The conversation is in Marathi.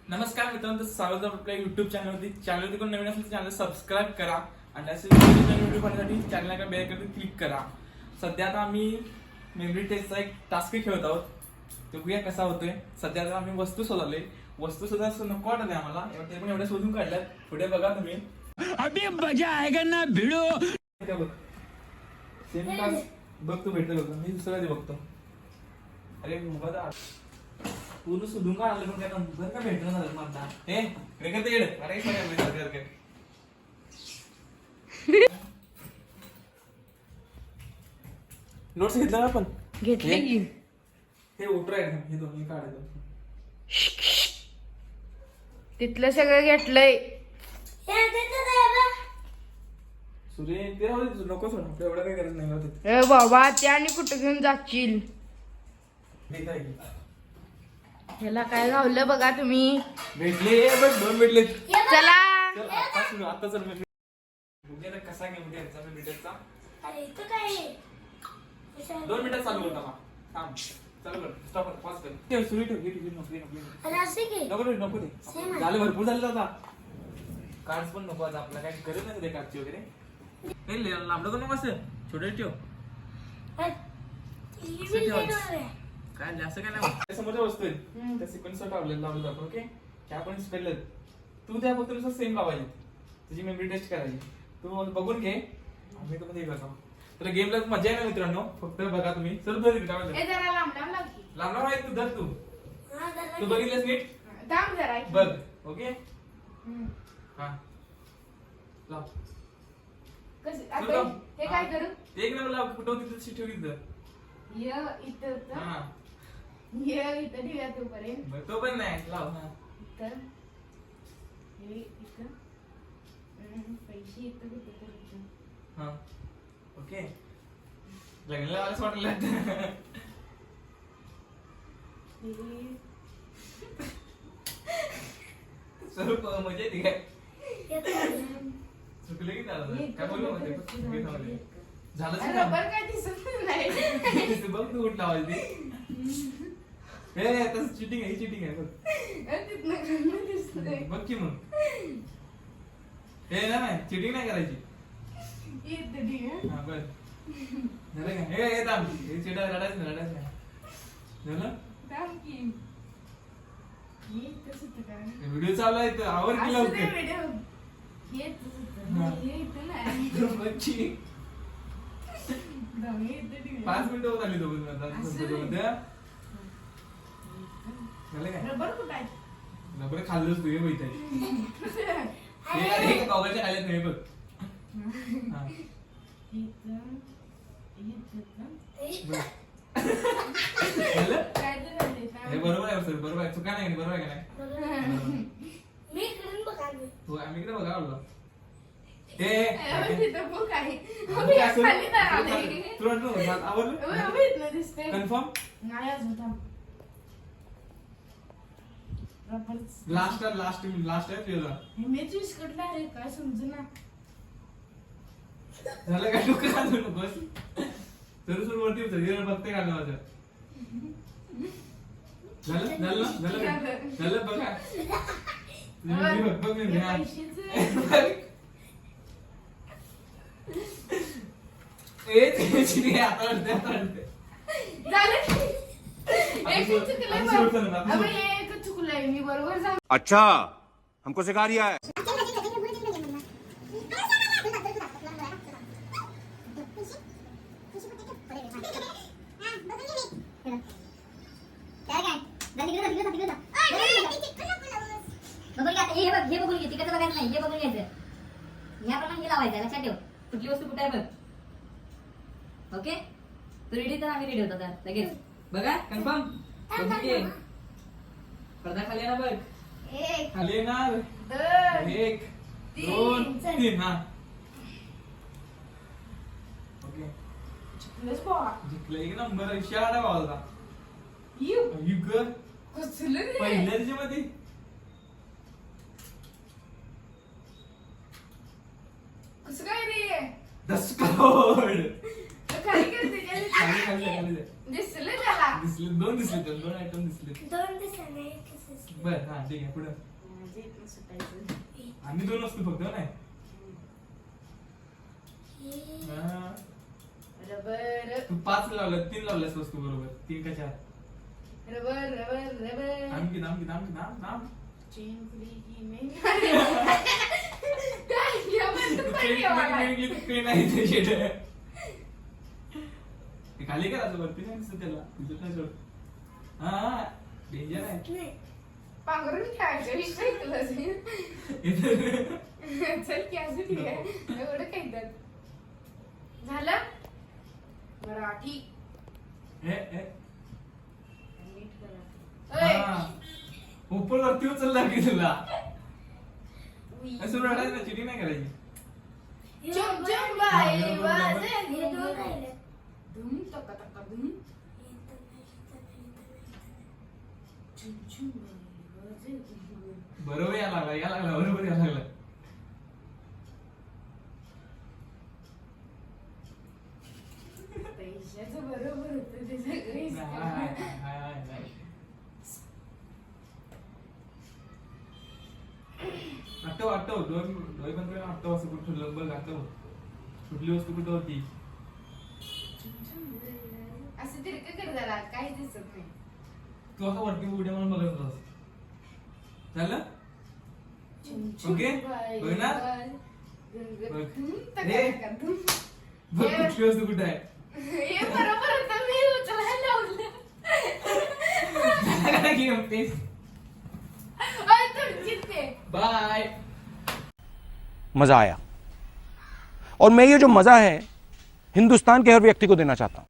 नमस्कार मित्रांनो, स्वागत आहे आपल्या युट्यूब चॅनलवरती. चॅनलवरती कोण नवीन असेल तर चॅनल सबस्क्राईब करा आणि असे व्हिडिओ पाहण्यासाठी चॅनलला बेल आयकॉन क्लिक करा. सध्या आता आम्ही मेमरी टेस्टचा एक टास्क खेळत आहोत. बघूया कसा होतोय. सध्या आता आम्ही वस्तू शोधले. वस्तू सुद्धा नको वाटत आहे आम्हाला, ते पण एवढ्या शोधून काढल्यात. पुढे बघा तुम्ही. अभी मजा आएगा ना भिड़ो. सेम टास्क बघ, तू भेटतो बघ, मी दुसरा बघतो. अरे मोबाईल पूर्ण शोधून का आलं पण काय नंबर का भेटलं ना मला. हे वेगळं ते येड. अरे सगळं नोट्स घेतला ना आपण घेतले की हे वोटर आहे हे दोन्ही काढायचं. तिथलं सगळं घेतलंय. सूर्य ते राहू दे, नको सोड. आपल्या एवढं काही गरज नाही होत. ए बाबा ते आणि कुठं घेऊन जाशील. ह्याला काय गावलं बघा तुम्ही. भेटले बस, दोन भेटले. चला आता सुरू, आता चल बघूया ना कसा गेम घ्यायचा मिनिटाचा. 2 मिनिटात चालू करता मग. थांब, चालू कर, स्टॉप कर, पॉज कर. ठेव, सुरू ठेव. नको रे, नको ते झालं, भरपूर झालं आता. कार्ड्स पण नको, आता आपल्याला काही गरज नाही कार्डची वगैरे. नाही लांबडं पण नको असं, छोटे ठेव. काय असं काय नाही. समोरच्या वस्तू आहेत त्या सिक्वेन्स लावलेलं आपण. ओके, त्या पण स्पेल तू त्या फक्त नुसतं सेम लावायची. तुझी मेमरी टेस्ट करायची. तू बघून घे, आम्ही तुम्ही हे करतो. तर गेमला मजा आहे ना मित्रांनो, फक्त बघा तुम्ही. चल धर लांब आहे. तू धर, तू बघितलंस नीट बघ. ओके, हा लाव. हे काय करू. एक नंबर लाव. कुठं होती तुझी ठेवली तर इथं ठेवूया तोपर्यंत. तो पण नाही लाव. पैसे हा ओके, लग्नाला असं वाटलं. स्वरूप मजा येते काय. चुकलं की झालं काय बोलू मध्ये झालं काय दिसत नाही. बघ तू कुठं लावायची. हे तसं चिटिंग आहे, चिटिंग आहे बघ की. मग हे नाही, चिटिंग नाही करायची. हा बस झालं का. हे थांब, हे चिडा रडायचं नाही. झालं व्हिडिओ चालू आहे, आवर केला होते. 5 मिनिटं होत आली दोघं. झालं काय. रबर खाल्लंच तू. हे माहित आहे कॉवरच्या खाल्यात नाही बघ. बरोबर आहे सर, बरोबर आहे. चुका नाही, बरोबर आहे का नाही. हो आम्ही इकडे बघा बोललो. कन्फर्म लास्ट आहे तुझा. काय समजू ना. झालं काय. डोकं घालू नकोस. सुरू वरती उतर, बघते का माझं. झालं बघा. बघ अच्छा हमको सिखा रिया है. हे बघून घे. तिकडचं बघायचं नाही, हे बघून घ्यायचं. याप्रमाणे हे लावायचं. लक्षात ठेव कुठली वस्तू कुठे आहे बघ. ओके, तू रेडी तर आम्ही रेडी होतो आता लगेच. बघा कन्फर्म. पडदा खाली ना बघ. खाली येणार. 1 2 3 हा ओके. जिंकलं एक नंबर. शाळा वाजला पहिल्या मध्ये. कसं काय रे. 10 करोड. दिसलं त्याला. दिसले 2 दिसले, 2 आयटम दिसले. 2 दिसले. बर हा ठीक आहे पुढे म्हणजे इथून सुटायचं. आम्ही 2 वस्तू फक्त हो नाही हा. रबर तू 5 लावलं 3 लावल्यास वस्तू बरोबर 3 का 4 रबर रबर रबर नाम चेन खुली की नहीं काय या बंद पडली मला. नाही ते शेट ते खाली करा वरती नाही दिसत त्याला दिसत नाही सोड हा डेंजर आहे पांघरून खेळायचं विषय तुला चल की अजून घे. एवढं काय त्यात झालं मराठी ए नीट करा. ओय. हा ऊपर वरती उचलला की तुला उई. असं रडायचं ना चिटिंग नाही करायची चुम चुम बाई हे वाजे दोन राहिले. धूम तका तका धूम चुम चुम बाई वाजे बरोबर या लागला बरोबर या लागला पैशाचं बरोबर होतं ते सगळे आठव डोळे बंद करून आठव असं कुठं ठरलं बघ आठव कुठली वस्तू कुठं होती असं तिरकं कर जरा काही दिसत नाही. तू असं वरती उड्या म्हणून बघत होतास झालं ओके बघ ना बघ. हे. बघ कुठली वस्तू कुठं आहे हे बरोबर होतं मी उचलायला लावलं. अय, तुमची ते. बाय मजा आया और मैं ये जो मजा है हिंदुस्तान के हर व्यक्ति को देना चाहता हूं।